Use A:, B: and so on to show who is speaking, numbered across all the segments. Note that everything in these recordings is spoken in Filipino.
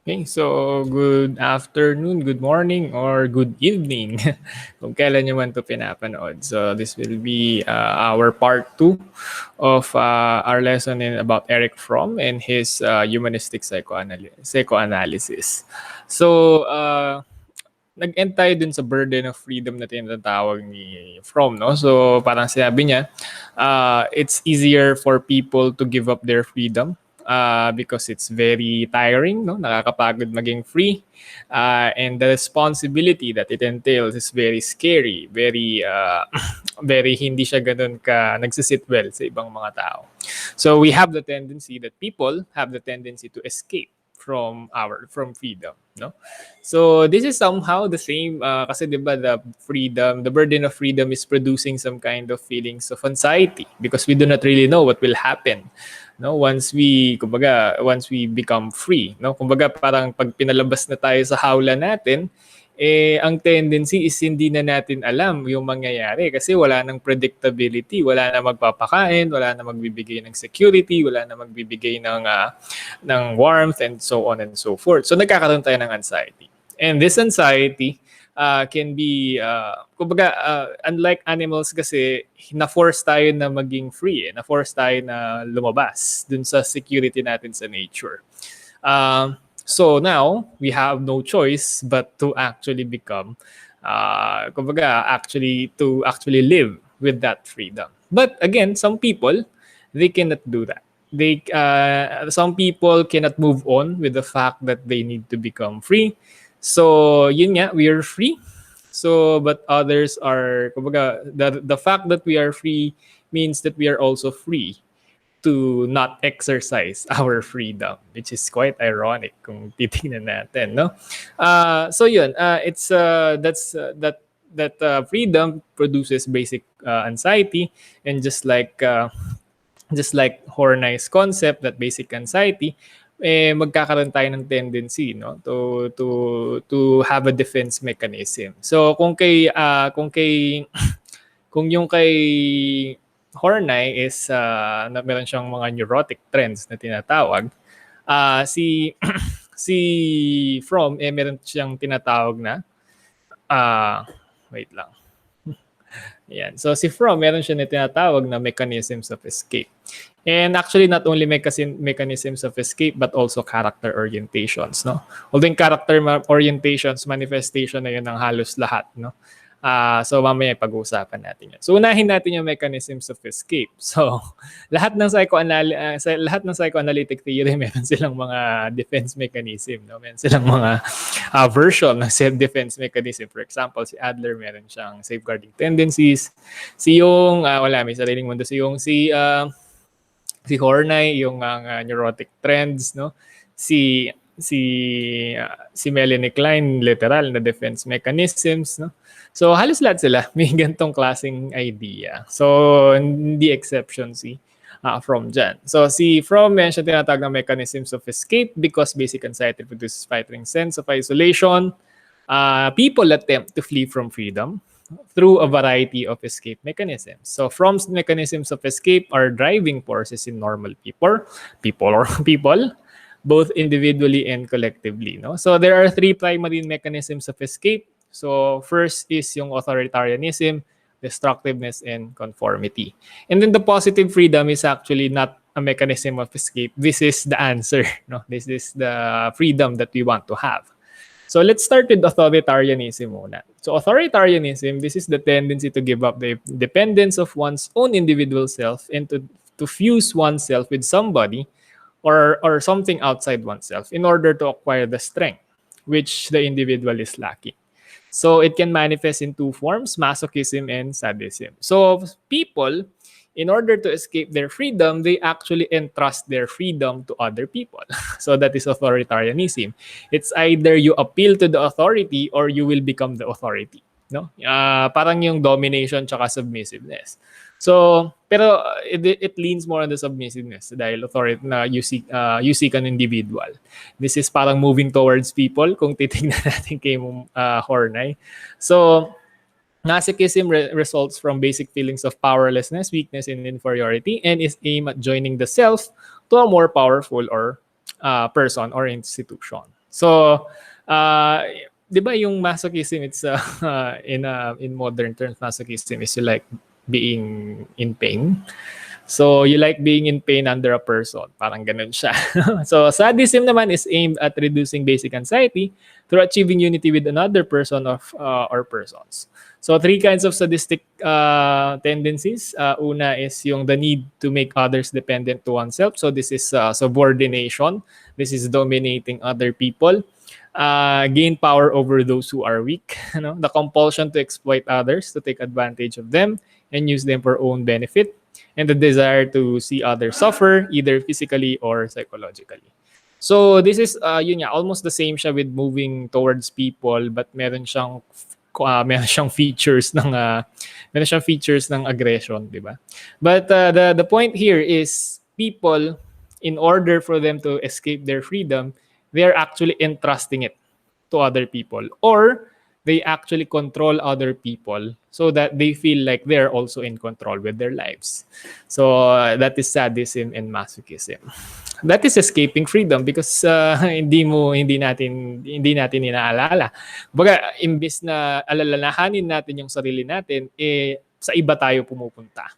A: Okay, so good afternoon, good morning, or good evening kung kailan nyo man ito pinapanood. So this will be our part 2 of our lesson about Erich Fromm and his Humanistic Psychoanalysis. So nag-end tayo dun sa burden of freedom na tinatawag ni Fromm. No? So parang sinabi niya, it's easier for people to give up their freedom because it's very tiring, no? Nakakapagod maging free. And the responsibility that it entails is very scary, very very hindi siya ganun ka nagsisit well sa ibang mga tao. So we have the tendency that people have the tendency to escape from freedom, no? So this is somehow the same kasi 'di ba the burden of freedom is producing some kind of feelings of anxiety because we do not really know what will happen, no, once we become free, no. Kumbaga parang pag pinalabas na tayo sa hawla natin, ang tendency is hindi na natin alam yung mangyayari kasi wala nang predictability, wala na magpapakain, wala na magbibigay ng security, wala na magbibigay ng warmth and so on and so forth. So nagkakaroon tayo ng anxiety. And this anxiety can be, unlike animals kasi, na-force tayo na maging free, na-force tayo na lumabas dun sa security natin sa nature. So now, we have no choice but to actually become, to actually live with that freedom. But again, some people, they cannot do that. Some people cannot move on with the fact that they need to become free. So, yun nga, we are free. So, but others are, the fact that we are free means that we are also free to not exercise our freedom, which is quite ironic kung titingnan natin, no? So yun, it's that freedom produces basic anxiety, and just like Horney's concept, that basic anxiety, magkakaroon tayo ng tendency, no, to have a defense mechanism. So kung yung kay Horney is meron siyang mga neurotic trends na tinatawag, si si Fromm meron siyang tinatawag na wait lang. Yan. So si Fromm meron siya na tinatawag na mechanisms of escape. And actually not only mechanisms of escape but also character orientations, no? Although character orientations, manifestation na yun ng halos lahat, no? So mamaya pag-uusapan natin yan. So unahin natin yung mechanisms of escape. So lahat ng psychoanalytic theory meron silang mga defense mechanism, no? Meron silang mga version ng self-defense mechanism. For example, si Adler meron siyang safeguarding tendencies. Si Jung, may sariling mundo. Si Horney, yung neurotic trends, no? Si Melanie Klein, literal na defense mechanisms, no? So halos lahat sila may gantong klaseng idea. So hindi exception si Fromm dyan. So si Fromm, yan siya tinatawag ng mechanisms of escape because basic anxiety produces frightening sense of isolation. People attempt to flee from freedom through a variety of escape mechanisms. So Fromm's mechanisms of escape are driving forces in normal people, both individually and collectively, no? So there are three primary mechanisms of escape. So first is yung authoritarianism, destructiveness, and conformity. And then the positive freedom is actually not a mechanism of escape. This is the answer, no? This is the freedom that we want to have. So let's start with authoritarianism muna. So authoritarianism, this is the tendency to give up the dependence of one's own individual self and to fuse oneself with somebody or something outside oneself in order to acquire the strength which the individual is lacking. So it can manifest in two forms, masochism and sadism. So people, in order to escape their freedom, they actually entrust their freedom to other people. So that is authoritarianism. It's either you appeal to the authority or you will become the authority, no? Parang yung domination tsaka submissiveness. So, pero it leans more on the submissiveness dahil authority na you seek an individual. This is parang moving towards people kung titignan natin kay Horney. So, masochism results from basic feelings of powerlessness, weakness, and inferiority, and is aimed at joining the self to a more powerful or person or institution. So, uh, di ba yung masochism, it's in modern terms, masochism is you like being in pain. So, you like being in pain under a person. Parang ganun siya. So, sadism naman is aimed at reducing basic anxiety through achieving unity with another person or persons. So, three kinds of sadistic tendencies. Una is yung the need to make others dependent to oneself. So, this is subordination. This is dominating other people. Gain power over those who are weak. The compulsion to exploit others, to take advantage of them and use them for own benefit, and the desire to see others suffer, either physically or psychologically. So this is yun nga, almost the same siya with moving towards people, but meron siyang features ng aggression, di ba? But the point here is people, in order for them to escape their freedom, they are actually entrusting it to other people, or they actually control other people so that they feel like they're also in control with their lives. So that is sadism and masochism. That is escaping freedom because hindi natin inaalala. Kumbaga, imbis na alalahanin natin yung sarili natin, sa iba tayo pumupunta.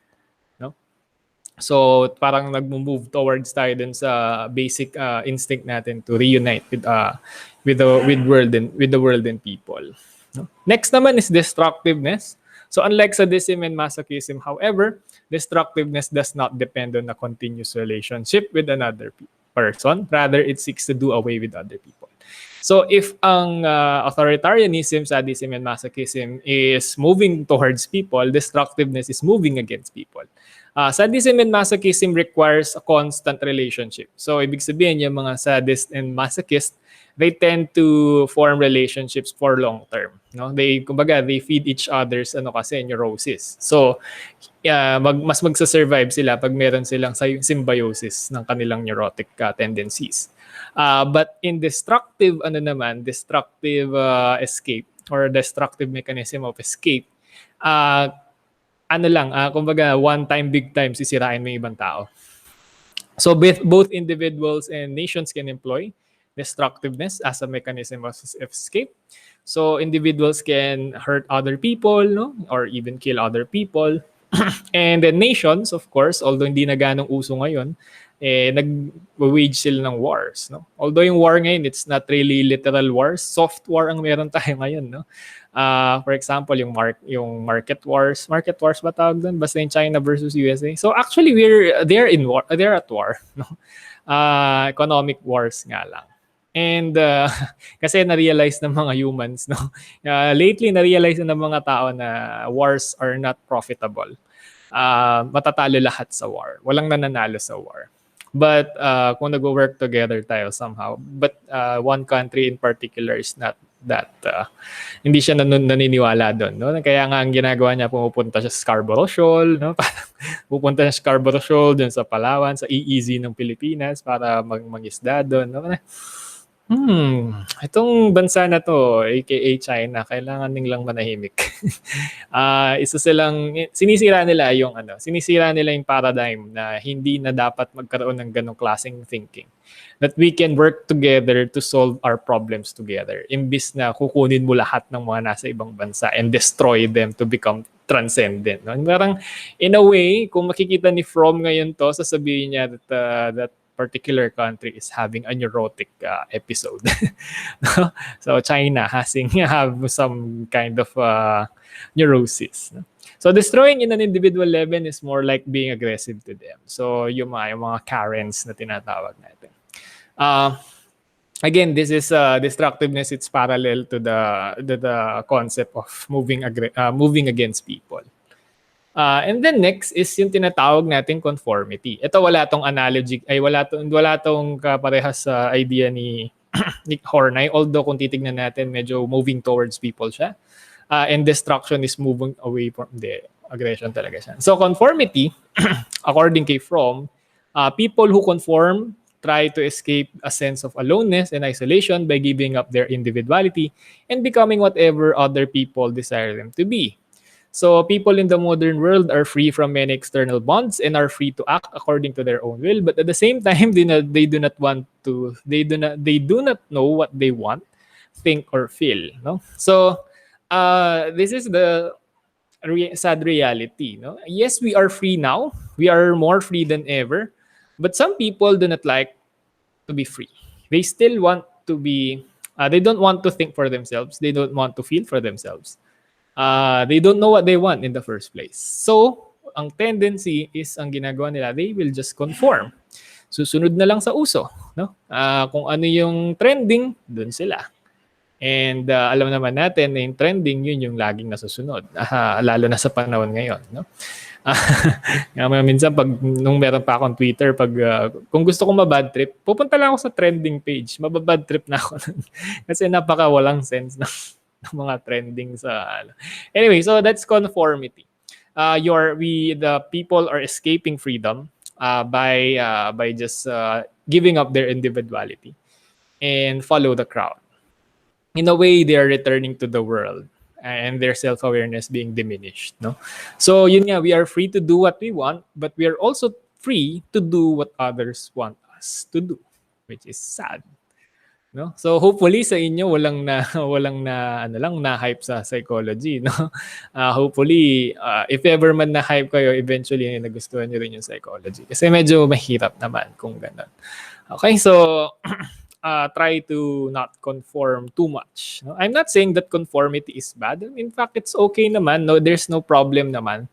A: No? So parang nagmo-move towards tayo dun sa basic instinct natin to reunite with the world and people. No? Next naman is destructiveness. So unlike sadism and masochism, however, destructiveness does not depend on a continuous relationship with another person. Rather, it seeks to do away with other people. So if ang authoritarianism, sadism, and masochism is moving towards people, destructiveness is moving against people. Sadism and masochism requires a constant relationship. So ibig sabihin, yung mga sadist and masochist, they tend to form relationships for long term. No? They feed each other's neurosis. So mas magsa-survive sila pag meron silang symbiosis ng kanilang neurotic tendencies. But in destructive escape or destructive mechanism of escape, one time, big time, sisirain mo yung ibang tao. So both individuals and nations can employ destructiveness as a mechanism of escape. So individuals can hurt other people, no? Or even kill other people. And then nations, of course, although hindi na ganong uso ngayon, nag-wage sila ng wars. No? Although yung war ngayon, it's not really literal wars. Soft war ang meron tayo ngayon. No? For example, yung market wars. Market wars ba tawag doon? Basta yung China versus USA. So actually, they're at war. No? Economic wars nga lang. And kasi na-realize ng mga humans, no? Lately, na-realize ng mga tao na wars are not profitable. Matatalo lahat sa war. Walang nananalo sa war. But kung nag-work together tayo somehow, but one country in particular is not that, hindi siya naniniwala doon. No? Kaya nga ang ginagawa niya, pumupunta siya sa Scarborough Shoal, no? Pupunta siya sa Scarborough Shoal, dun sa Palawan, sa EEZ ng Pilipinas para mag-isda doon. No? Itong bansa na to, aka China, kailangan nilang manahimik. Sinisira nila yung paradigm na hindi na dapat magkaroon ng ganong klaseng thinking. That we can work together to solve our problems together. Imbis na kukunin mo lahat ng mga nasa ibang bansa and destroy them to become transcendent. No? Parang, in a way, kung makikita ni Fromm ngayon to, sasabihin niya that particular country is having a neurotic episode. So China have some kind of neurosis. So destroying in an individual level is more like being aggressive to them. So yung mga Karens na tinatawag natin. Again, this is destructiveness. It's parallel to the concept of moving against people. And then next is yung tinatawag natin conformity. Ito wala tong analogy, wala tong kaparehas sa idea ni Nick Horney, although kung titignan natin medyo moving towards people siya. And destruction is moving away from the aggression talaga siya. So conformity, according kay Fromm, people who conform try to escape a sense of aloneness and isolation by giving up their individuality and becoming whatever other people desire them to be. So people in the modern world are free from many external bonds and are free to act according to their own will. But at the same time, they do not want to. They do not know what they want, think, or feel. No. So this is the sad reality. No. Yes, we are free now. We are more free than ever. But some people do not like to be free. They still want to be. They don't want to think for themselves. They don't want to feel for themselves. They don't know what they want in the first place. So, ang tendency is ang ginagawa nila, they will just conform. Susunod na lang sa uso, no? Kung ano yung trending, dun sila. And alam naman natin na yung trending, yun yung laging nasusunod. Lalo na sa panahon ngayon, no? Minsan pag nung meron pa akong Twitter, pag kung gusto ko mabad trip, pupunta lang ako sa trending page. Mababad trip na ako. Kasi napaka walang sense ng mga trending sa ano. Anyway, so that's conformity. The people are escaping freedom by just giving up their individuality and follow the crowd. In a way, they are returning to the world and their self-awareness being diminished. No, so yun nga, we are free to do what we want, but we are also free to do what others want us to do, which is sad. No? So hopefully sa inyo walang na hype sa psychology, no? Hopefully if ever man na hype kayo, eventually nagustuhan niyo rin yung psychology. Kasi medyo mahirap naman kung ganun. Okay, so try to not conform too much. No? I'm not saying that conformity is bad. In fact, it's okay naman. No, there's no problem naman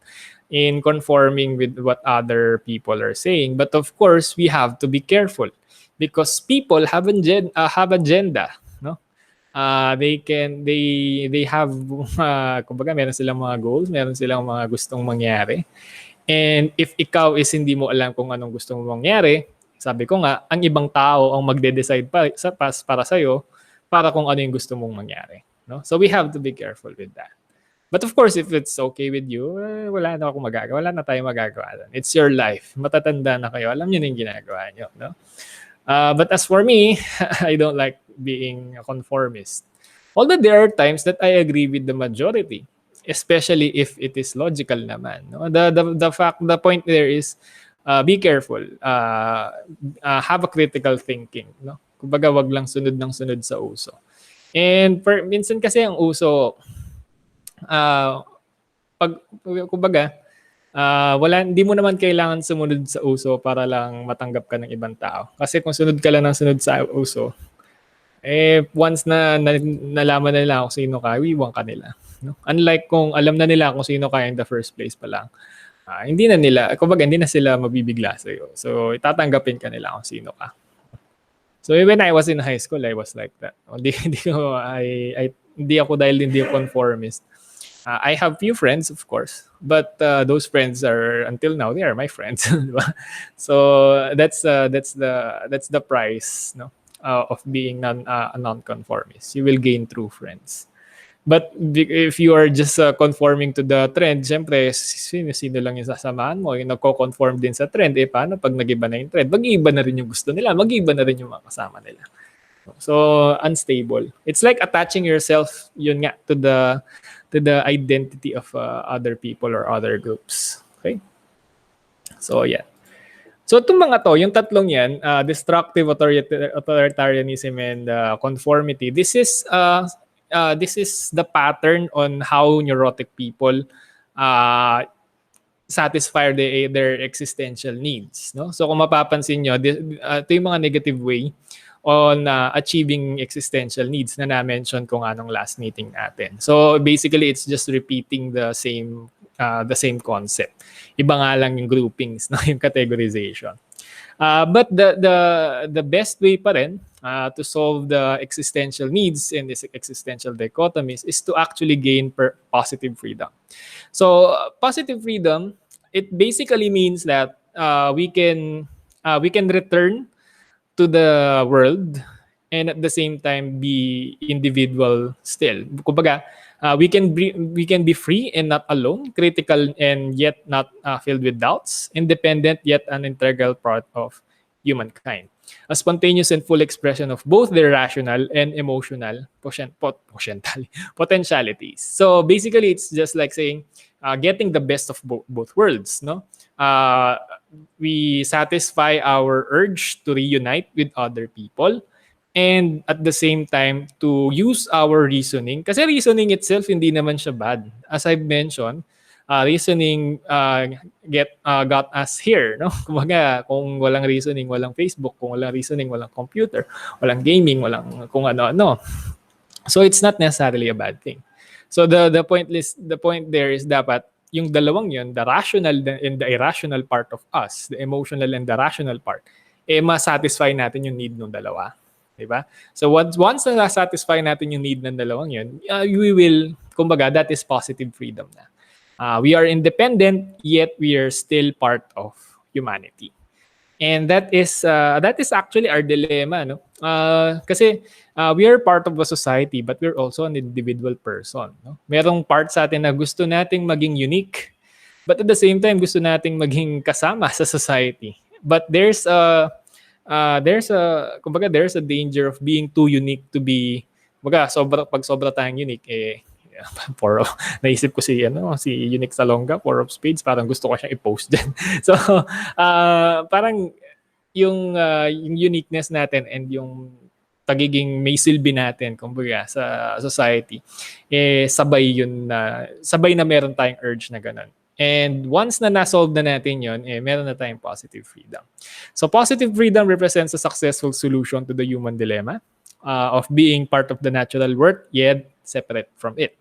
A: in conforming with what other people are saying. But of course, we have to be careful. Because people have agenda, no? They have kumbaga meron silang mga goals, meron silang mga gustong mangyari. And if ikaw is hindi mo alam kung anong gusto mong mangyari, sabi ko nga, ang ibang tao ang magde-decide para sa iyo para kung ano yung gusto mong mangyari, no? So we have to be careful with that. But of course, if it's okay with you, wala na akong magagawa, wala na tayong magagawa. It's your life. Matatanda na kayo, alam niyo na yung ginagawa niyo, no? But as for me, I don't like being a conformist. Although there are times that I agree with the majority, especially if it is logical naman. No? The point there is be careful. Have a critical thinking. No? Kumbaga, wag lang sunod ng sunod sa uso. And minsan kasi ang uso, kumbaga, hindi mo naman kailangan sumunod sa uso para lang matanggap ka ng ibang tao. Kasi kung sunod ka lang ng sunod sa uso, once na nalaman na nila kung sino ka, iwan ka nila. No? Unlike kung alam na nila kung sino ka in the first place pa lang, hindi na sila mabibigla sa iyo. So, itatanggapin ka nila kung sino ka. So, when I was in high school, I was like that. Hindi ako dahil hindi ako conformist. I have few friends, of course, but those friends are until now they are my friends. So that's the price, no, of being a non-conformist. You will gain true friends. But if you are just conforming to the trend, syempre sino lang yung sasamahan mo, yung nagko-conform din sa trend. Paano pag nag-iba na yung trend? Mag-iba na rin yung gusto nila, mag-iba na rin yung mga kasama nila. So unstable. It's like attaching yourself, yun nga, to the identity of other people or other groups. Okay? So, yeah. So, itong mga to, yung tatlong yan, destructive authoritarianism and conformity, this is the pattern on how neurotic people satisfy their existential needs. No? So, kung mapapansin nyo, ito yung mga negative way on achieving existential needs na na-mention ko nga nung last meeting natin. So basically, it's just repeating the same concept. Iba nga lang yung groupings, no? Yung categorization. But the best way pa rin to solve the existential needs in this existential dichotomies is to actually gain positive freedom. So positive freedom, it basically means that we can return to the world and at the same time be individual still. Kumbaga, we can be free and not alone, critical and yet not filled with doubts, independent yet an integral part of humankind. A spontaneous and full expression of both their rational and emotional potentialities. So basically, it's just like saying getting the best of both worlds. No, uh, we satisfy our urge to reunite with other people, and at the same time to use our reasoning. Kasi reasoning itself hindi naman siya bad. As I've mentioned, reasoning got us here, no? Kumbaga, kung walang reasoning, walang Facebook, kung walang reasoning, walang computer, walang gaming, walang kung ano-ano. So it's not necessarily a bad thing. So the point there is dapat yung dalawang yun, the rational and the irrational part of us, the emotional and the rational part, ma-satisfy natin yung need ng dalawa. Diba? So once na-satisfy natin yung need ng dalawang yun, we will, kumbaga, that is positive freedom na. We are independent, yet we are still part of humanity. And that is actually our dilemma, no? Kasi we are part of a society, but we're also an individual person, no? Merong part sa atin na gusto nating maging unique, but at the same time gusto nating maging kasama sa society. But there's a danger of being too unique to be, pag sobra tayong unique, naisip ko si Unique Salonga, Four of Spades, parang gusto ko siyang i-post din. So parang yung uniqueness natin and yung pagiging may silbi natin kumbaga sa society, sabay na meron tayong urge na ganun. And once na na-solve na natin yun, meron na tayong positive freedom. So positive freedom represents a successful solution to the human dilemma of being part of the natural world yet separate from it.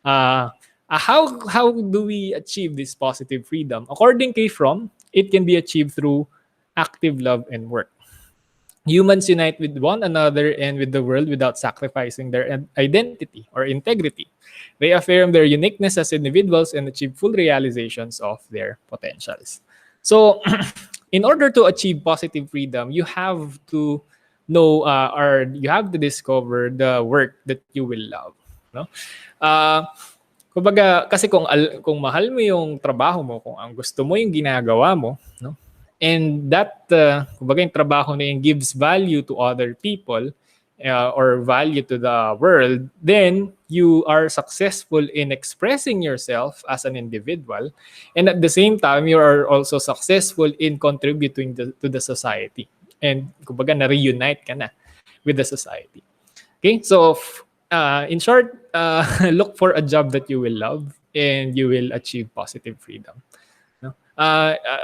A: How do we achieve this positive freedom? According to Fromm, it can be achieved through active love and work. Humans unite with one another and with the world without sacrificing their identity or integrity. They affirm their uniqueness as individuals and achieve full realizations of their potentials. So, in order to achieve positive freedom, you have to know or you have to discover the work that you will love. No? Kumbaga, kasi kung mahal mo yung trabaho mo, kung ang gusto mo yung ginagawa mo, no? And that, kumbaga yung trabaho na yung gives value to other people or value to the world, then you are successful in expressing yourself as an individual. And at the same time, you are also successful in contributing to the society. And kumbaga, na-reunite ka na with the society. Okay, so in short, look for a job that you will love and you will achieve positive freedom. No?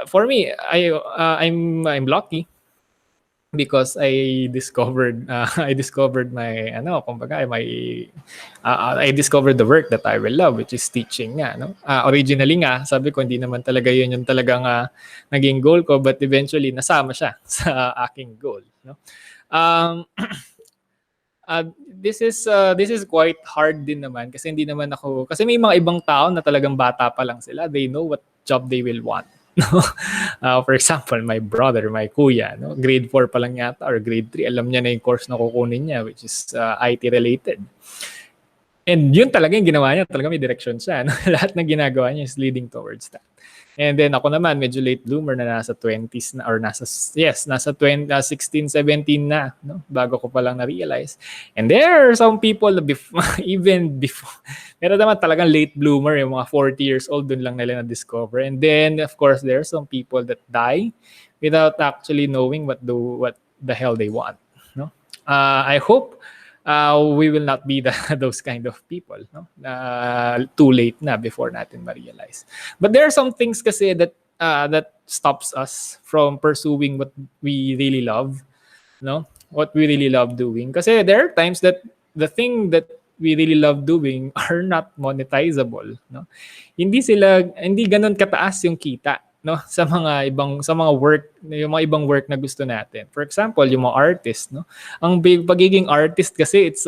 A: For me, I'm lucky because I discovered my I discovered the work that I will love, which is teaching nga, no? Originally nga, sabi ko hindi naman talaga yun yung talagang naging goal ko, but eventually nasama siya sa aking goal, no? This is quite hard din naman kasi hindi naman ako, kasi may mga ibang tao na talagang bata pa lang sila, they know what job they will want. No? For example, my brother, my kuya, no? Grade 4 pa lang yata or grade 3, alam niya na yung course na kukunin niya, which is IT related. And yun talaga yung ginawa niya, talaga may direction siya. No? Lahat ng ginagawa niya is leading towards that. And then ako naman, medyo late bloomer na nasa 20s na, or nasa 16, 17 na, no? Bago ko pa lang na-realize. And there are some people even before, meron naman talagang late bloomer, yung mga 40 years old, dun lang nila na-discover. And then, of course, there are some people that die without actually knowing what the hell they want. No? I hope we will not be those kind of people, no? Too late na before natin ma-realize. But there are some things kasi that stops us from pursuing what we really love, no? What we really love doing. Kasi there are times that the thing that we really love doing are not monetizable, no? Hindi ganun kataas yung kita, no, sa mga work, yung mga ibang work na gusto natin. For example, yung mga artist, no. Ang pagiging artist kasi it's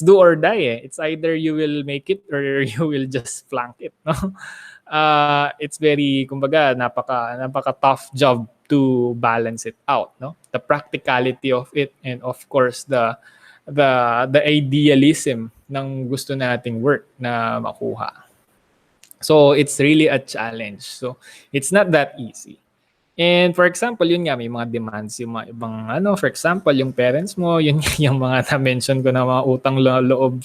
A: do or die. It's either you will make it or you will just flunk it, no. It's very, kumbaga, napaka tough job to balance it out, no. The practicality of it and of course the idealism ng gusto nating work na makuha. So it's really a challenge. So it's not that easy. And for example, yun nga, may mga demands yung mga ibang for example, yung parents mo, yun yung mga na-mention ko na mga utang loob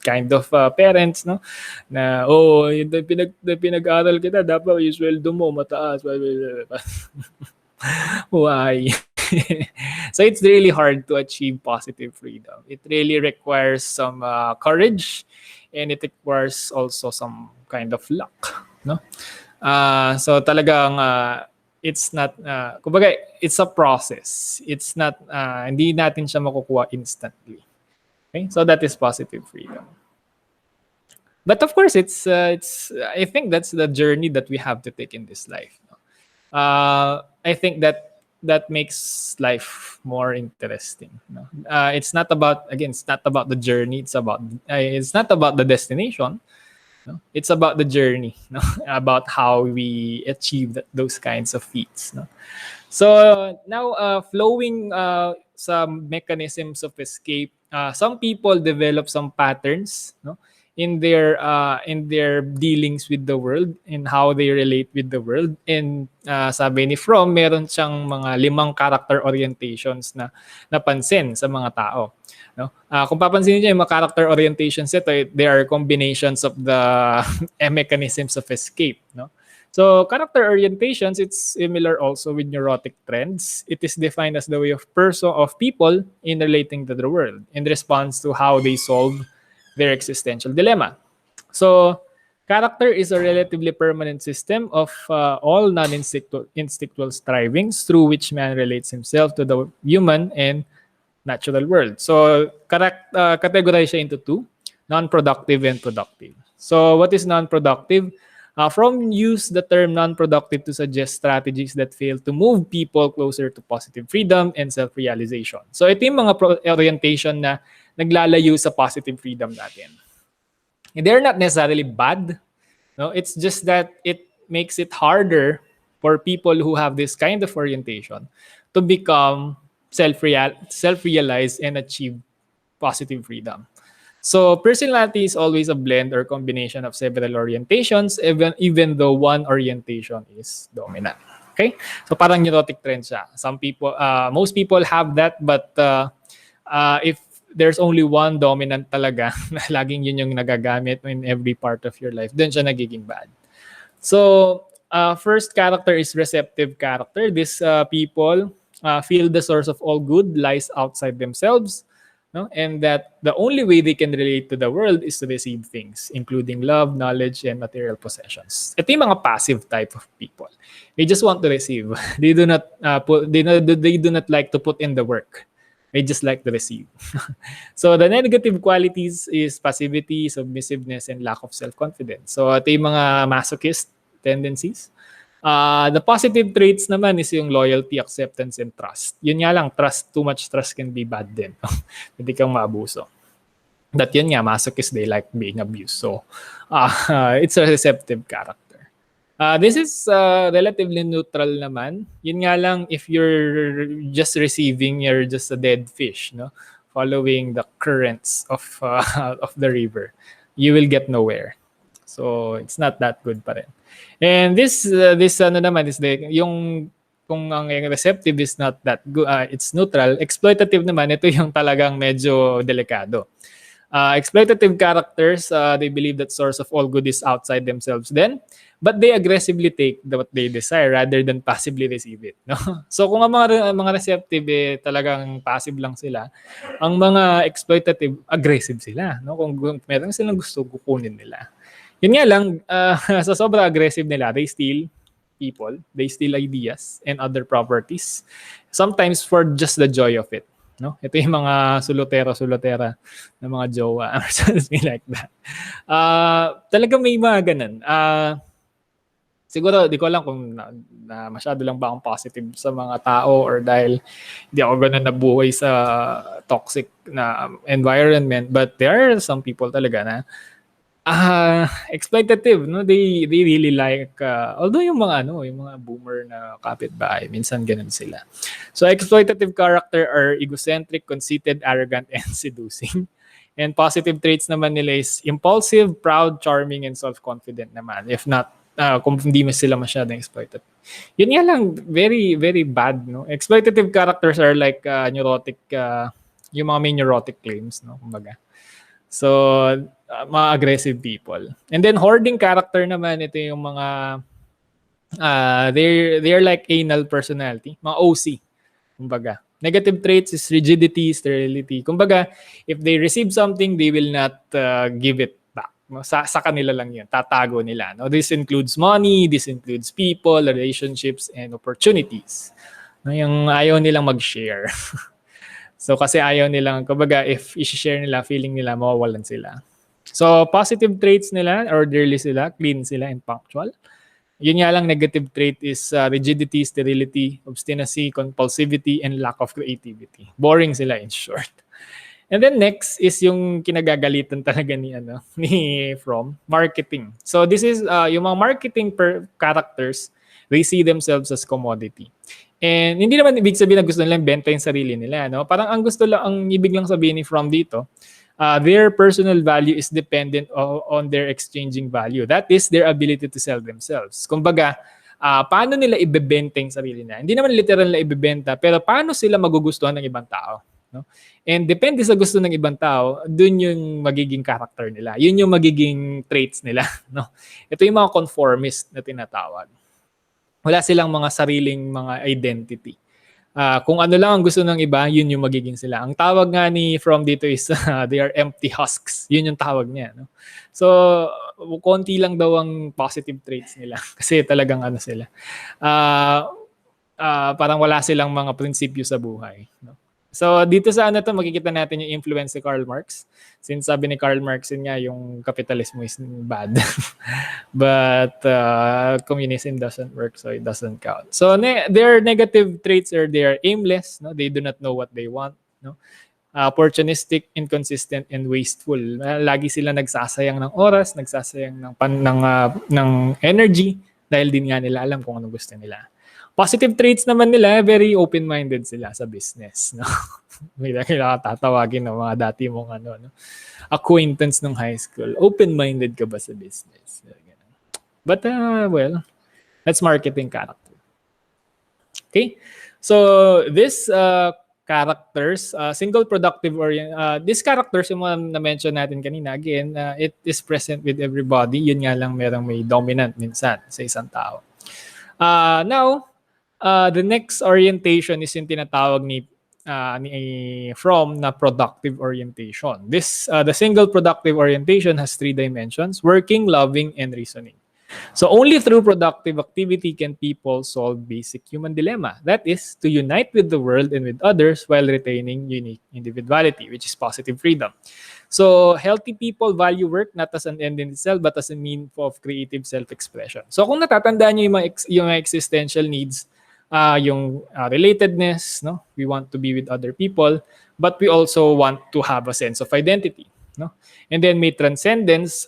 A: kind of parents, no? Na, yung pinag-aral kita, dapat yung sweldo mo mataas. Why? So it's really hard to achieve positive freedom. It really requires some courage, and it requires also some kind of luck, no? So talagang it's not kumbaga it's a process. It's not hindi natin siya makukuha instantly. Okay? So that is positive freedom. But of course it's I think that's the journey that we have to take in this life. No? I think that makes life more interesting. No? It's not about the journey. It's not about the destination. No? It's about the journey. No? About how we achieve those kinds of feats. No? So now, flowing some mechanisms of escape. Some people develop some patterns, no, in their dealings with the world and how they relate with the world. And sabi ni Fromm, meron siyang mga 5 character orientations na napansin sa mga tao. No? Kung papansin niyo yung mga character orientations ito, they are combinations of the mechanisms of escape. No? So character orientations, it's similar also with neurotic trends. It is defined as the way of people in relating to the world in response to how they solve their existential dilemma. So character is a relatively permanent system of all non-instinctual strivings through which man relates himself to the human and natural world. So categorize siya into 2, non-productive and productive. So what is non-productive? Fromm used the term non-productive to suggest strategies that fail to move people closer to positive freedom and self-realization. So ito yung mga orientation na naglalayo sa positive freedom natin. They're not necessarily bad. No? It's just that it makes it harder for people who have this kind of orientation to become self-realized and achieve positive freedom. So personality is always a blend or combination of several orientations, even though one orientation is dominant. Okay? So parang neurotic trend siya. Most people have that, but if there's only one dominant talaga, laging yun yung nagagamit in every part of your life, then siya nagiging bad. So first character is receptive character. These people feel the source of all good lies outside themselves. No? And that the only way they can relate to the world is to receive things, including love, knowledge, and material possessions. Ito yung mga passive type of people. They just want to receive. They do not like to put in the work. They just like to receive. So the negative qualities is passivity, submissiveness, and lack of self-confidence. So ito yung mga masochist tendencies. The positive traits naman is yung loyalty, acceptance, and trust. Yun nga lang, too much trust can be bad din. Hindi kang maabuso. But yun nga, masochists, they like being abused. So, it's a receptive character. This is relatively neutral naman. Yun nga lang, if you're just receiving, you're just a dead fish, no? Following the currents of of the river. You will get nowhere. So, it's not that good pa rin. And this naman is yung kung ang receptive is not that good, it's neutral. Exploitative naman, ito yung talagang medyo delikado. Exploitative characters, they believe that source of all good is outside themselves then, but they aggressively take what they desire rather than passively receive it. No? So kung ang mga receptive talagang passive lang sila, ang mga exploitative, aggressive sila. No? Kung meron silang gusto, kukunin nila. Yun nga lang, sa sobrang aggressive nila, they steal people, they steal ideas and other properties. Sometimes for just the joy of it. No? Ito yung mga sulotera na mga jowa or something like that. Talagang may mga ganun. Siguro, di ko alam kung na masyado lang ba akong positive sa mga tao or dahil hindi ako ganun nabuhay sa toxic na environment. But there are some people talaga na exploitative, no? They really like although yung mga boomer na kapitbahay, minsan ganun sila. So exploitative character are egocentric, conceited, arrogant, and seducing. And positive traits naman nila is impulsive, proud, charming, and self-confident naman. If not kung hindi mo sila masyadong exploited. Yun nga lang, very, very bad, no? Exploitative characters are like neurotic, yung mga may neurotic claims, no? Kumbaga. So, mga aggressive people. And then, hoarding character naman, ito yung mga, they're like anal personality, mga OC, kumbaga. Negative traits is rigidity, sterility. Kumbaga, if they receive something, they will not give it back. No? Sa kanila lang yun. Tatago nila. No? This includes money, this includes people, relationships, and opportunities. No? Yung ayaw nilang mag-share. So kasi ayaw nilang, kumbaga, if i-share nila, feeling nila, mawawalan sila. So positive traits nila, orderly sila, clean sila, and punctual. Yun nga lang, negative trait is rigidity, sterility, obstinacy, compulsivity, and lack of creativity. Boring sila in short. And then next is yung kinagagalitan talaga ni Fromm, marketing. So this is yung mga marketing characters, they see themselves as commodity. And hindi naman ibig sabihin na gusto nilang benta yung sarili nila, no? Parang ang gusto lang, ang ibig lang sabihin ni Fromm dito, their personal value is dependent on their exchanging value. That is their ability to sell themselves. Kumbaga, paano nila ibebenta yung sarili nila? Hindi naman literal na ibebenta, pero paano sila magugustuhan ng ibang tao? No? And depende sa gusto ng ibang tao, dun yung magiging character nila. Yun yung magiging traits nila. No? Ito yung mga conformist na tinatawag. Wala silang mga sariling mga identity. Kung ano lang ang gusto ng iba, yun yung magiging sila. Ang tawag nga ni Fromm dito is they are empty husks. Yun yung tawag niya. No? So, konti lang daw ang positive traits nila. Kasi talagang ano sila. Parang wala silang mga prinsipyo sa buhay. No? So, dito sa ano to, makikita natin yung influence ni Karl Marx. Since sabi ni Karl Marx, yun nga, yung capitalism is bad. But communism doesn't work, so it doesn't count. So, their negative traits are they are aimless. No? They do not know what they want. No? Opportunistic, inconsistent, and wasteful. Lagi sila nagsasayang ng oras, nagsasayang ng energy dahil din nga nila alam kung anong gusto nila. Positive traits naman nila, very open-minded sila sa business. No? May tatawagin ng mga dati mong acquaintance ng high school. Open-minded ka ba sa business? But, well, that's marketing character. Okay? So, this characters, single productive these characters, yung mga na-mention natin kanina, again, it is present with everybody. Yun nga lang merong may dominant minsan sa isang tao. Now, the next orientation is yung tinatawag ni Fromm na productive orientation. The single productive orientation has 3 dimensions: working, loving, and reasoning. So only through productive activity can people solve basic human dilemma. That is, to unite with the world and with others while retaining unique individuality, which is positive freedom. So healthy people value work not as an end in itself, but as a means of creative self-expression. So kung natatandaan nyo yung existential needs, yung relatedness, no? We want to be with other people, but we also want to have a sense of identity. No? And then may transcendence,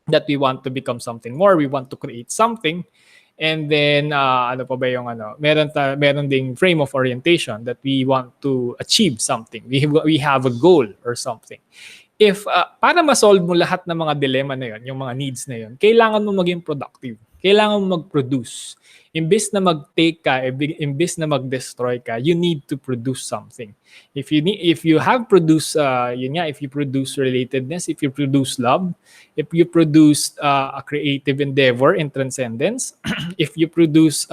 A: that we want to become something more, we want to create something. And then ano pa ba yung meron ding frame of orientation that we want to achieve something. We have a goal or something. If para ma-solve mo lahat ng mga dilemma na yon, yung mga needs na yon, kailangan mo maging productive. Kailangan mo mag-produce. Imbes na mag-take ka, imbes na mag-destroy ka, you need to produce something. If you have produced if you produce relatedness, if you produce love, if you produce a creative endeavor in transcendence, if you produce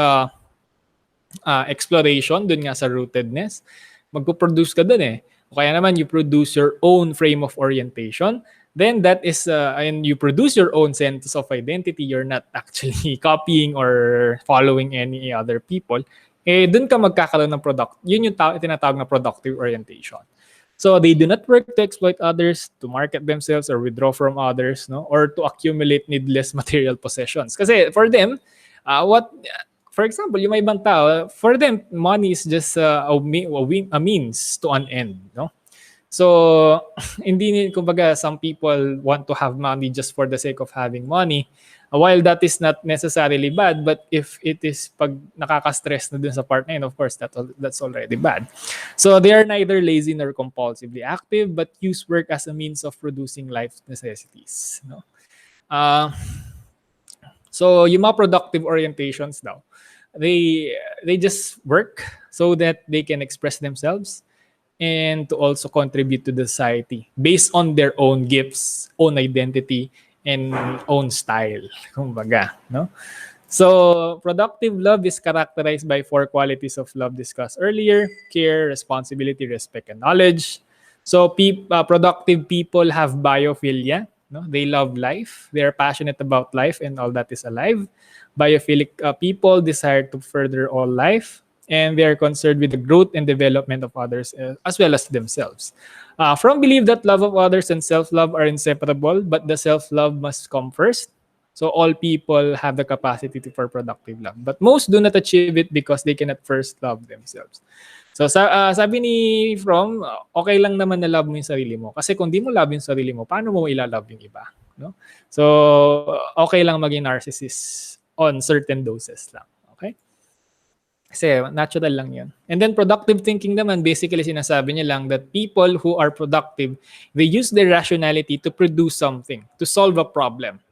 A: exploration dun nga sa rootedness, magpo-produce ka dun eh. O kaya naman you produce your own frame of orientation, then that is and you produce your own sense of identity. You're not actually copying or following any other people. Dun ka magkakaroon ng yun yung tinatawag na productive orientation. So they do not work to exploit others, to market themselves or withdraw from others, no, or to accumulate needless material possessions. Kasi for them, for example, yung may ibang tao, for them, money is just a means to an end, no? So, kumbaga, some people want to have money just for the sake of having money. While that is not necessarily bad, but if it is pag nakaka-stress na dun sa part na yun, of course, that's already bad. So, they are neither lazy nor compulsively active, but use work as a means of producing life necessities. No? So yung mga productive orientations daw, they just work so that they can express themselves and to also contribute to the society based on their own gifts, own identity, and own style. Kumbaga, no? So, productive love is characterized by four qualities of love discussed earlier: care, responsibility, respect, and knowledge. So, productive people have biophilia. No? They love life. They are passionate about life and all that is alive. Biophilic people desire to further all life, and they are concerned with the growth and development of others as well as themselves. From belief that love of others and self-love are inseparable, but the self-love must come first. So all people have the capacity for productive love. But most do not achieve it because they cannot first love themselves. So sabi ni Fromm, okay lang naman na love mo yung sarili mo. Kasi kung di mo love yung sarili mo, paano mo ilalove yung iba? No? So okay lang maging narcissist on certain doses lang. Okay? Kasi natural lang yun. And then productive thinking naman, basically sinasabi niya lang that people who are productive, they use their rationality to produce something, to solve a problem.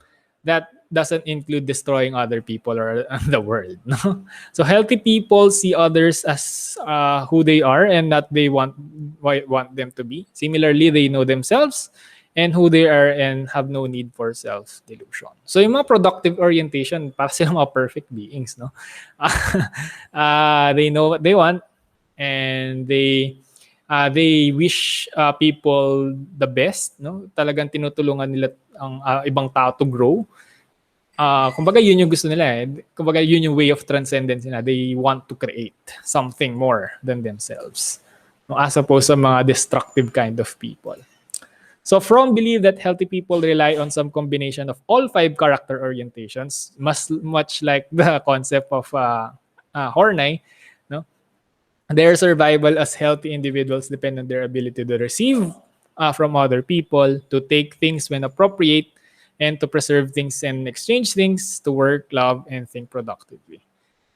A: That doesn't include destroying other people or the world. No? So healthy people see others as who they are and that they want them to be. Similarly, they know themselves and who they are and have no need for self-delusion. So yung mga productive orientation, para silang mga perfect beings. No? They know what they want and they wish people the best. No? Talagang tinutulungan nila ang ibang tao to grow. Kumbaga yun yung gusto nila eh. Kumbaga yun yung way of transcendence nila. They want to create something more than themselves. No, as opposed sa mga destructive kind of people. So Fromm believed that healthy people rely on some combination of all five character orientations, much like the concept of Horney. No? Their survival as healthy individuals depend on their ability to receive from other people, to take things when appropriate, and to preserve things and exchange things, to work, love, and think productively.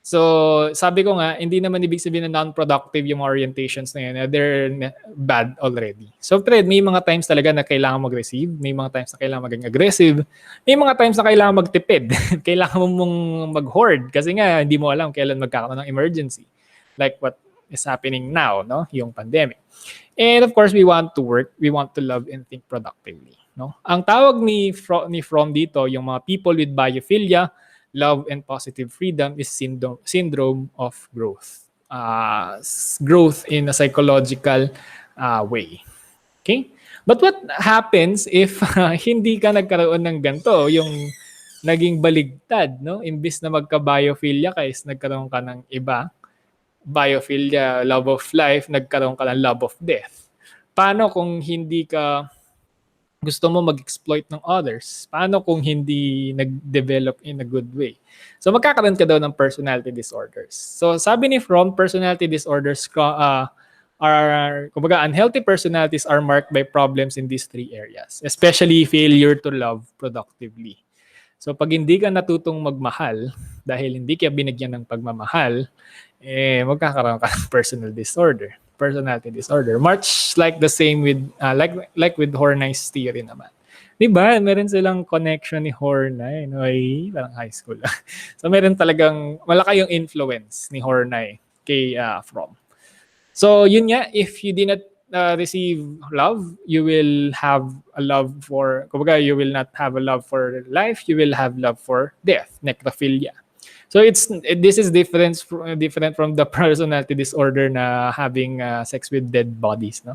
A: So, sabi ko nga, hindi naman ibig sabihin na non-productive yung orientations na yun. They're bad already. So, Fred, may mga times talaga na kailangan mag-receive. May mga times na kailangan maging aggressive. May mga times na kailangan magtipid. Kailangan mong mag-hoard kasi nga, hindi mo alam kailan magkakaroon ng emergency. Like what is happening now, no? Yung pandemic. And of course, we want to work, we want to love and think productively. No? Ang tawag ni Fromm dito, yung mga people with biophilia, love and positive freedom is syndrome of growth. Growth in a psychological way. Okay? But what happens if hindi ka nagkaroon ng ganito, yung naging baligtad, no? Imbis na magka-biophilia ka is nagkaroon ka ng iba. Biophilia, love of life, nagkaroon ka ng love of death. Paano kung hindi ka gusto mo mag-exploit ng others? Paano kung hindi nag-develop in a good way? So magkakaroon ka daw ng personality disorders. So sabi ni Fromm, personality disorders are, kumbaga, unhealthy personalities are marked by problems in these three areas, especially failure to love productively. So pag hindi ka natutong magmahal dahil hindi ka binigyan ng pagmamahal, magkakaroon ka ng personality disorder. Much like the same with like with Horney's theory naman. 'Di ba? Meron silang connection ni Horney, no? Ay, parang high school. So meron talagang malaki yung influence ni Horney kay Fromm. So yun nga, if you did not receive love, you will have a love for, kumbaga, you will not have a love for life, you will have love for death, necrophilia. So this is different from the personality disorder na having sex with dead bodies. No,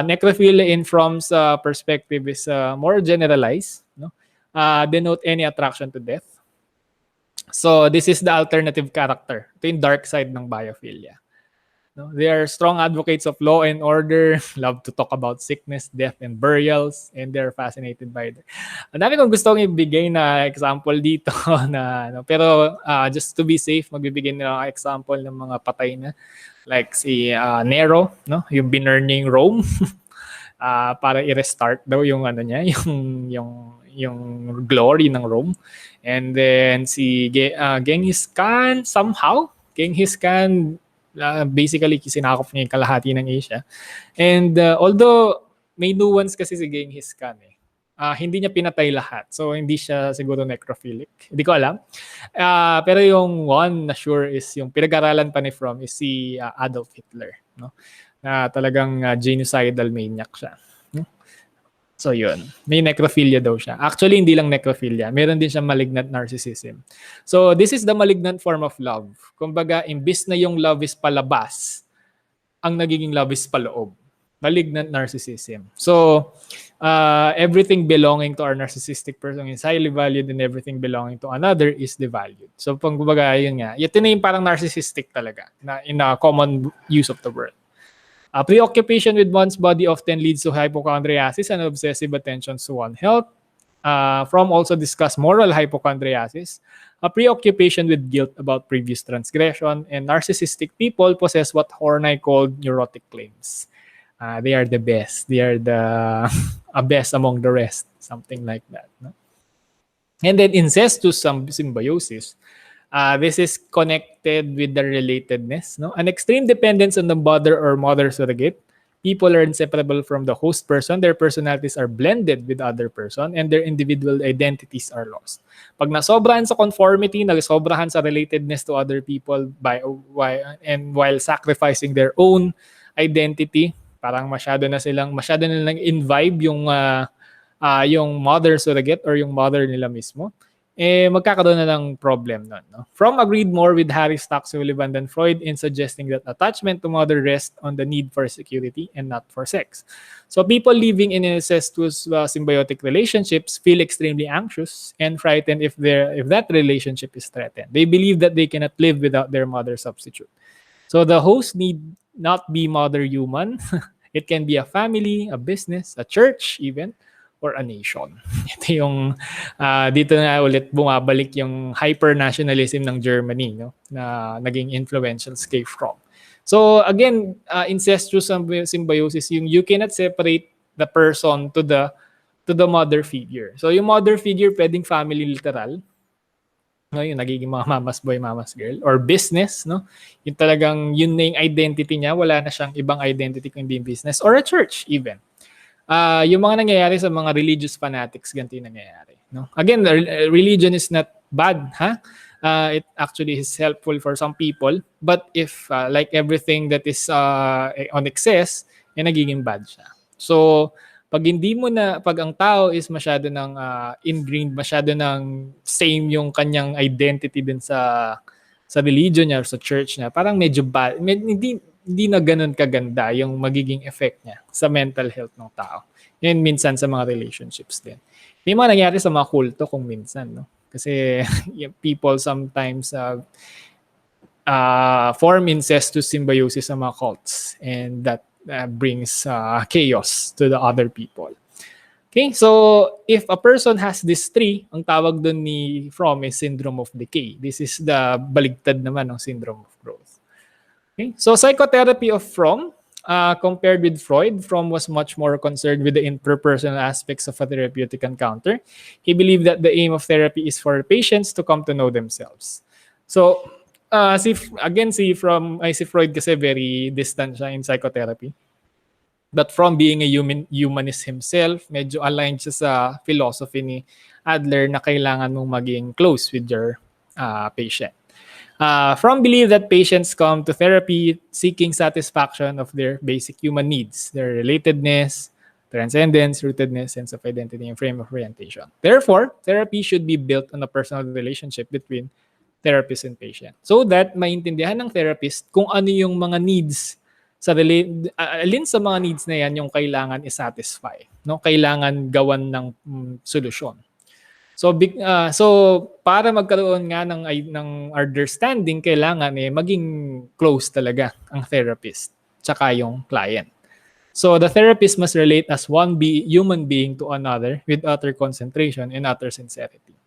A: necrophilia in Fromm's perspective is more generalized. No, denote any attraction to death. So this is the alternative character. Ito yung dark side ng biophilia. No, they are strong advocates of law and order, love to talk about sickness, death, and burials, and they're fascinated by it. Ang dami kong gustong ibigay na example dito na pero just to be safe, magbibigay na example ng mga patay na like si Nero, no, yung binurning Rome para i-restart daw yung niya, yung glory ng Rome. And then si Genghis Khan somehow, basically sinakop niya yung kalahati ng Asia. And although may nuance kasi si Genghis Khan hindi niya pinatay lahat. So hindi siya siguro necrophilic. Hindi ko alam. Pero yung one na sure is yung pinag-aralan pa ni Fromm is si Adolf Hitler, no? Na talagang genocidal maniac siya. No? So yun, may necrophilia daw siya. Actually, hindi lang necrophilia. Meron din siyang malignant narcissism. So this is the malignant form of love. Kumbaga, imbis na yung love is palabas, ang nagiging love is paloob. Malignant narcissism. So, everything belonging to our narcissistic person is highly valued and everything belonging to another is devalued. So, pag kumbaga, yun nga. Ito na yung parang narcissistic talaga na in a common use of the word. Preoccupation with one's body often leads to hypochondriasis and obsessive attention to one's health. Fromm also discussed moral hypochondriasis, a preoccupation with guilt about previous transgression, and narcissistic people possess what Horney called neurotic claims. They are the best. They are the best among the rest. Something like that. No? And then incestuous symbiosis. This is connected with the relatedness. No? An extreme dependence on the mother or mother surrogate. People are inseparable from the host person. Their personalities are blended with other person and their individual identities are lost. Pag nasobrahan sa conformity, nasobrahan sa relatedness to other people while sacrificing their own identity, parang masyado na nilang imbibe yung mother surrogate or yung mother nila mismo, magkakaroon na ng problem nun. No? Fromm agreed more with Harry Stock Sullivan than Freud in suggesting that attachment to mother rests on the need for security and not for sex. So people living in incestuous symbiotic relationships feel extremely anxious and frightened if that relationship is threatened. They believe that they cannot live without their mother substitute. So the host need not be mother human. It can be a family, a business, a church even, or a nation. Ito yung dito na ulit bumabalik yung hyper-nationalism ng Germany, no? Na naging influential kay Fromm. So again, incestuous symbiosis, yung you cannot separate the person to the mother figure. So yung mother figure pwedeng family literal, no, yung nagiging mga mama's boy, mama's girl, or business, no? Yung talagang yun na yung identity niya, wala na siyang ibang identity kundi business, or a church even. Yung mga nangyayari sa mga religious fanatics, ganito yung nangyayari. No? Again, religion is not bad. It actually is helpful for some people. But if, like everything that is on excess, nagiging bad siya. So, pag ang tao is masyado ng ingrained, masyado ng same yung kanyang identity din sa religion niya or sa church niya, parang medyo bad. Hindi na ganun kaganda yung magiging effect niya sa mental health ng tao. Yan minsan sa mga relationships din. May mga nangyari sa mga kulto kung minsan, no? Kasi people sometimes form incestuous symbiosis sa mga cults and that brings chaos to the other people. Okay, so if a person has this three, ang tawag doon ni Fromm is syndrome of decay. This is the baligtad naman ng syndrome of growth. Okay. So psychotherapy of Fromm, compared with Freud, Fromm was much more concerned with the interpersonal aspects of a therapeutic encounter. He believed that the aim of therapy is for patients to come to know themselves. So, si Freud kasi very distant siya in psychotherapy. But Fromm being a humanist himself, medyo aligned siya sa philosophy ni Adler na kailangan mong maging close with your patient. Fromm believed that patients come to therapy seeking satisfaction of their basic human needs, their relatedness, transcendence, rootedness, sense of identity, and frame of orientation. Therefore, therapy should be built on a personal relationship between therapist and patient so that maintindihan ng therapist kung ano yung mga needs alin sa mga needs na yan yung kailangan i-satisfy, no? Kailangan gawan ng solusyon. So para magkaroon nga ng understanding, kailangan maging close talaga ang therapist tsaka yung client. So the therapist must relate as one human being to another with utter concentration and utter sincerity.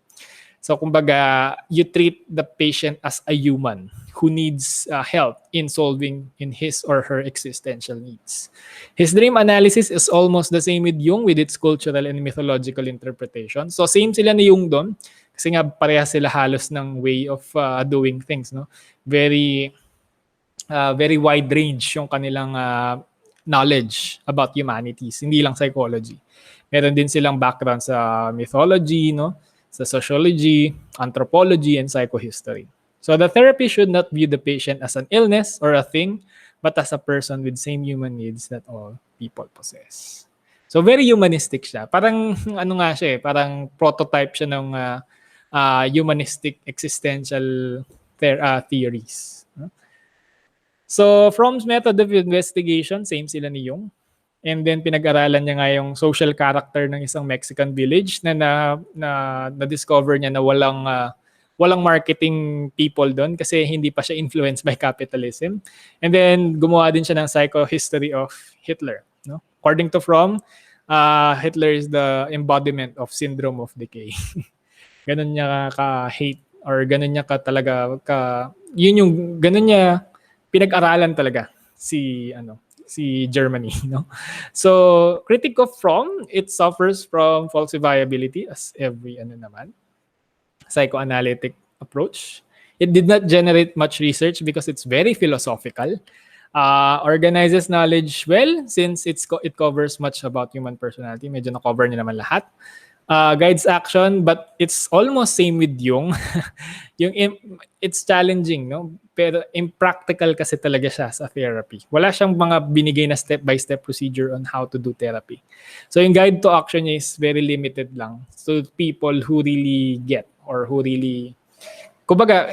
A: So kumbaga, you treat the patient as a human who needs help in solving in his or her existential needs. His dream analysis is almost the same with Jung with its cultural and mythological interpretation. So same sila ni Jung doon kasi nga parehas sila halos ng way of doing things, no? Very wide range yung kanilang knowledge about humanities, hindi lang psychology. Meron din silang background sa mythology, no? Sa sociology, anthropology, and psychohistory. So the therapy should not view the patient as an illness or a thing, but as a person with same human needs that all people possess. So very humanistic siya. Parang ano nga siya parang prototype siya ng humanistic existential theories. So Fromm's method of investigation, same sila ni Jung. And then pinag-aralan niya nga yung social character ng isang Mexican village na discover niya na walang marketing people doon kasi hindi pa siya influenced by capitalism. And then gumawa din siya ng psychohistory of Hitler, no? According to Fromm, Hitler is the embodiment of syndrome of decay. Ganun niya ka-hate or ganun niya ka talaga yun yung ganun niya pinag-aralan talaga si Germany, no? So, critique of Fromm, it suffers from falsifiability as every psychoanalytic approach. It did not generate much research because it's very philosophical. Organizes knowledge well since it covers much about human personality. Medyo na-cover niya naman lahat. Guides action, but it's almost same with Jung. It's challenging, no? Pero impractical kasi talaga siya sa therapy. Wala siyang mga binigay na step-by-step procedure on how to do therapy. So yung guide to action niya is very limited lang to people who really get or who really... Kumbaga,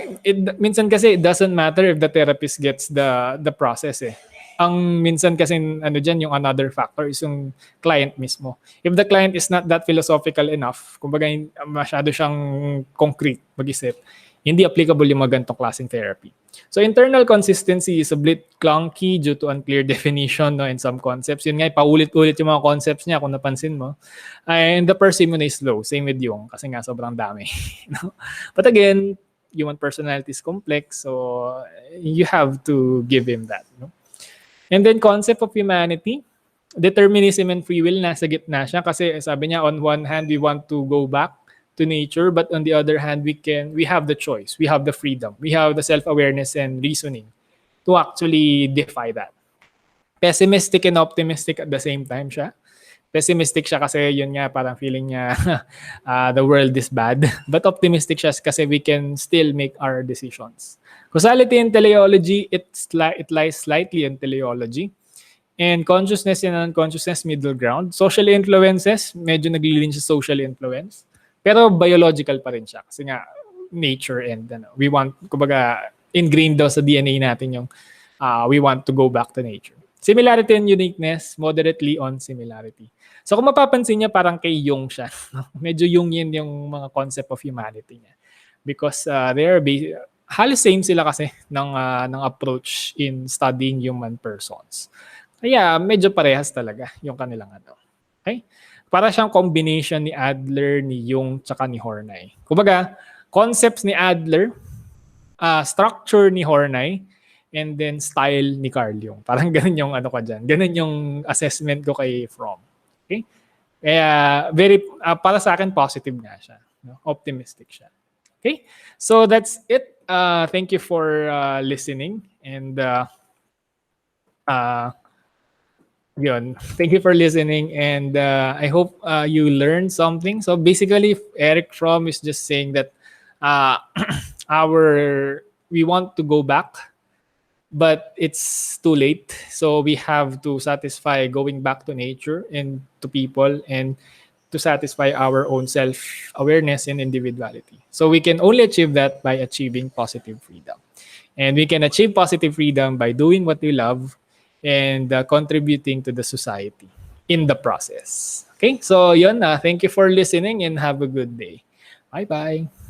A: minsan kasi it doesn't matter if the therapist gets the process eh. Ang minsan kasi dyan, yung another factor is yung client mismo. If the client is not that philosophical enough, kumbaga masyado siyang concrete mag-isip, hindi applicable yung mga ganitong klaseng therapy. So internal consistency is a bit clunky due to unclear definition, no, in some concepts. Yun nga, paulit-ulit yung mga concepts niya kung napansin mo. And the parsimony is low. Same with Jung kasi nga sobrang dami. No? But again, human personality is complex, so you have to give him that. No? And then concept of humanity, determinism and free will, nasa gitna siya kasi sabi niya on one hand we want to go back to nature, but on the other hand we have the choice, we have the freedom, we have the self-awareness and reasoning to actually defy that. Pessimistic and optimistic at the same time siya. Pessimistic siya kasi yun nga parang feeling niya the world is bad, but optimistic siya kasi we can still make our decisions. Causality and teleology, it lies slightly in teleology. And consciousness and unconsciousness, middle ground. Social influences, medyo naglilin siya social influence. Pero biological pa rin siya. Kasi nga, nature and we want, kumbaga, ingrained daw sa DNA natin yung we want to go back to nature. Similarity and uniqueness, moderately on similarity. So kung mapapansin niya, parang kay Jung siya. Medyo Jungian yung mga concept of humanity niya. Because halos same sila kasi ng approach in studying human persons. Kaya medyo parehas talaga yung kanilang Okay? Para siyang combination ni Adler, ni Jung, tsaka ni Horney. Kumbaga, concepts ni Adler, structure ni Horney, and then style ni Carl Jung. Parang ganun yung ko dyan. Ganun yung assessment ko kay Fromm. Okay? Kaya para sa akin positive nga siya. No? Optimistic siya. Okay? So that's it. Thank you for listening. And yun. Thank you for listening. And I hope you learned something. So basically, Erich Fromm is just saying that we want to go back, but it's too late. So we have to satisfy going back to nature and to people and to satisfy our own self-awareness and individuality. So we can only achieve that by achieving positive freedom. And we can achieve positive freedom by doing what we love and contributing to the society in the process. Okay, so yun, thank you for listening and have a good day. Bye-bye.